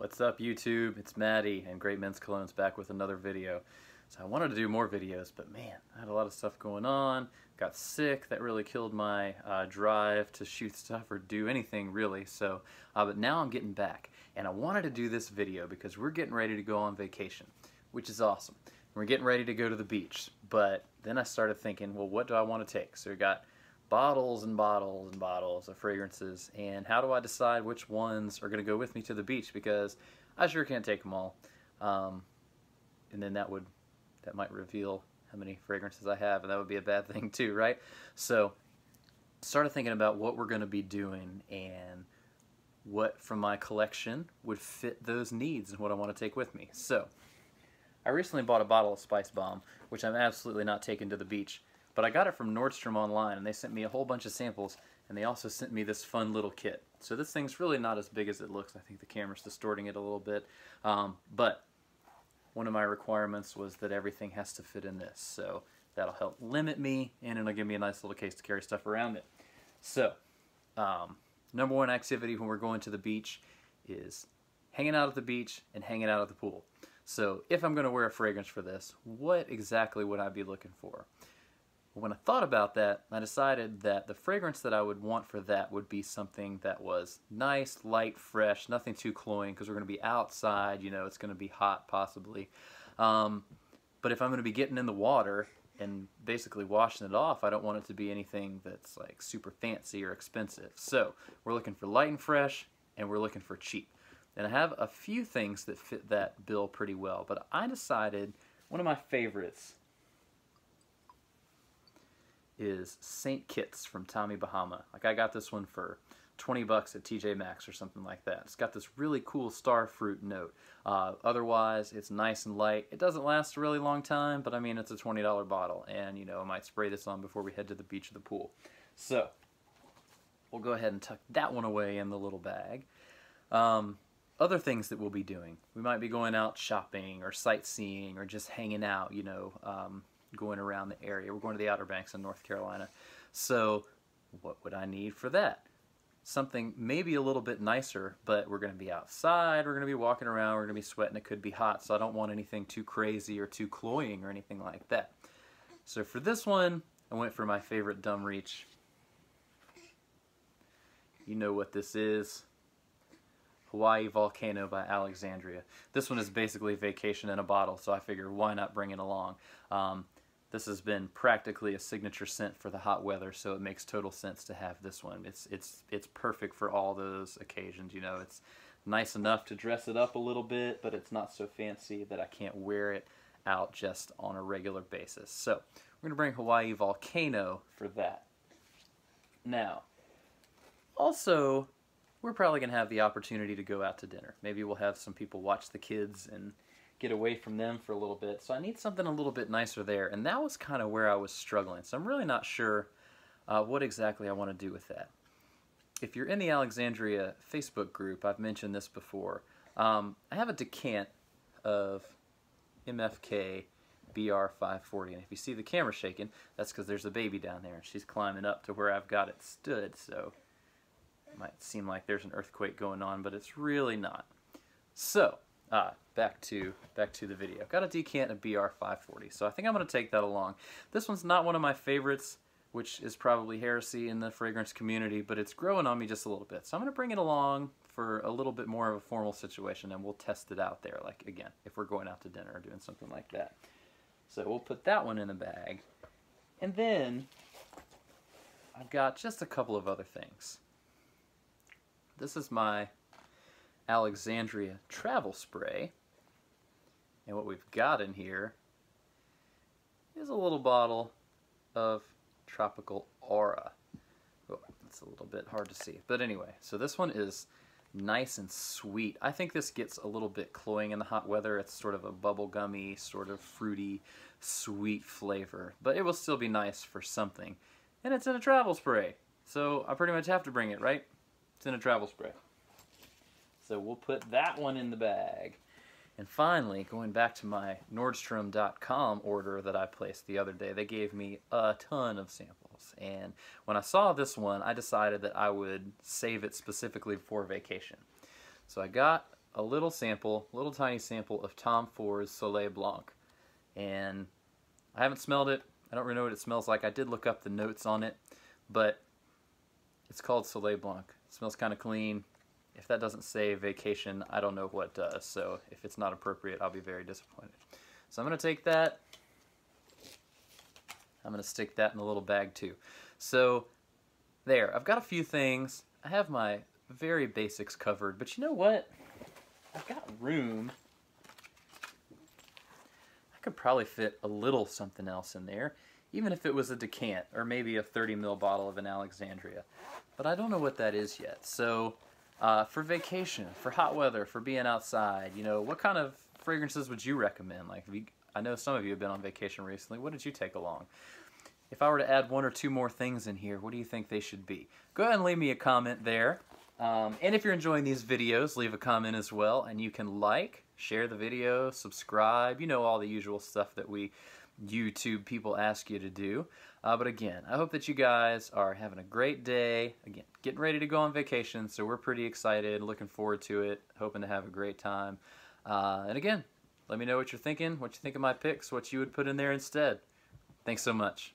What's up YouTube? It's Maddie and Great Men's Colognes back with another video. So I wanted to do more videos, but man, I had a lot of stuff going on, got sick, that really killed my drive to shoot stuff or do anything really. So, but now I'm getting back and I wanted to do this video because we're getting ready to go on vacation, which is awesome. We're getting ready to go to the beach, but then I started thinking, well, what do I want to take? So we got bottles and bottles and bottles of fragrances, and how do I decide which ones are going to go with me to the beach, because I sure can't take them all, and then that might reveal how many fragrances I have, and that would be a bad thing too, right? So started thinking about what we're going to be doing and what from my collection would fit those needs and what I want to take with me. So I recently bought a bottle of Spice Bomb, which I'm absolutely not taking to the beach. But I got it from Nordstrom online, and they sent me a whole bunch of samples, and they also sent me this fun little kit. So this thing's really not as big as it looks. I think the camera's distorting it a little bit. But one of my requirements was that everything has to fit in this. So that'll help limit me, and it'll give me a nice little case to carry stuff around it. So, number one activity when we're going to the beach is hanging out at the beach and hanging out at the pool. So if I'm going to wear a fragrance for this, what exactly would I be looking for? When I thought about that, I decided that the fragrance that I would want for that would be something that was nice, light, fresh, nothing too cloying, because we're going to be outside, you know, it's going to be hot possibly. But if I'm going to be getting in the water and basically washing it off, I don't want it to be anything that's like super fancy or expensive. So we're looking for light and fresh, and we're looking for cheap. And I have a few things that fit that bill pretty well, but I decided one of my favorites is St. Kitts from Tommy Bahama. Like, I got this one for 20 bucks at TJ Maxx or something like that. It's got this really cool star fruit note. Otherwise, it's nice and light. It doesn't last a really long time, but I mean, it's a $20 bottle, and you know, I might spray this on before we head to the beach or the pool. So we'll go ahead and tuck that one away in the little bag. Other things that we'll be doing. We might be going out shopping or sightseeing or just hanging out, you know, going around the area. We're going to the Outer Banks in North Carolina. So what would I need for that? Something maybe a little bit nicer, but we're going to be outside, we're going to be walking around, we're going to be sweating, it could be hot, so I don't want anything too crazy or too cloying or anything like that. So for this one, I went for my favorite Dumb Reach. You know what this is. Hawaii Volcano by Alexandria. This one is basically vacation in a bottle, so I figure why not bring it along. This has been practically a signature scent for the hot weather, so it makes total sense to have this one. It's perfect for all those occasions. You know, it's nice enough to dress it up a little bit, but it's not so fancy that I can't wear it out just on a regular basis. So we're going to bring Hawaii Volcano for that. Now, also, we're probably going to have the opportunity to go out to dinner. Maybe we'll have some people watch the kids and get away from them for a little bit. So I need something a little bit nicer there. And that was kind of where I was struggling. So I'm really not sure what exactly I want to do with that. If you're in the Alexandria Facebook group, I've mentioned this before. I have a decant of MFK BR540. And if you see the camera shaking, that's because there's a baby down there. And she's climbing up to where I've got it stood. So it might seem like there's an earthquake going on, but it's really not. So, back to the video. Got a decant of BR540, so I think I'm going to take that along. This one's not one of my favorites, which is probably heresy in the fragrance community, but it's growing on me just a little bit. So I'm going to bring it along for a little bit more of a formal situation, and we'll test it out there, like, again, if we're going out to dinner or doing something like that. So we'll put that one in the bag. And then I've got just a couple of other things. This is my Alexandria travel spray, and what we've got in here is a little bottle of Tropical Aura. Oh, it's a little bit hard to see, but anyway, so this one is nice and sweet. I think this gets a little bit cloying in the hot weather. It's sort of a bubblegummy, sort of fruity, sweet flavor, but it will still be nice for something. And it's in a travel spray, so I pretty much have to bring it, right? It's in a travel spray. So we'll put that one in the bag. And finally, going back to my Nordstrom.com order that I placed the other day, they gave me a ton of samples. And when I saw this one, I decided that I would save it specifically for vacation. So I got a little tiny sample of Tom Ford's Soleil Blanc. And I haven't smelled it. I don't really know what it smells like. I did look up the notes on it, but it's called Soleil Blanc. It smells kind of clean. If that doesn't say vacation, I don't know what does. So if it's not appropriate, I'll be very disappointed. So I'm going to take that. I'm going to stick that in a little bag too. So there, I've got a few things. I have my very basics covered, but you know what? I've got room. I could probably fit a little something else in there, even if it was a decant or maybe a 30 ml bottle of an Alexandria. But I don't know what that is yet. So for vacation, for hot weather, for being outside, you know, what kind of fragrances would you recommend? Like, I know some of you have been on vacation recently. What did you take along? If I were to add one or two more things in here, what do you think they should be? Go ahead and leave me a comment there. And if you're enjoying these videos, leave a comment as well. And you can like, share the video, subscribe. You know, all the usual stuff that we YouTube people ask you to do. But again, I hope that you guys are having a great day. Again, getting ready to go on vacation, so we're pretty excited, looking forward to it, hoping to have a great time. And again, let me know what you're thinking, what you think of my picks, what you would put in there instead. Thanks so much.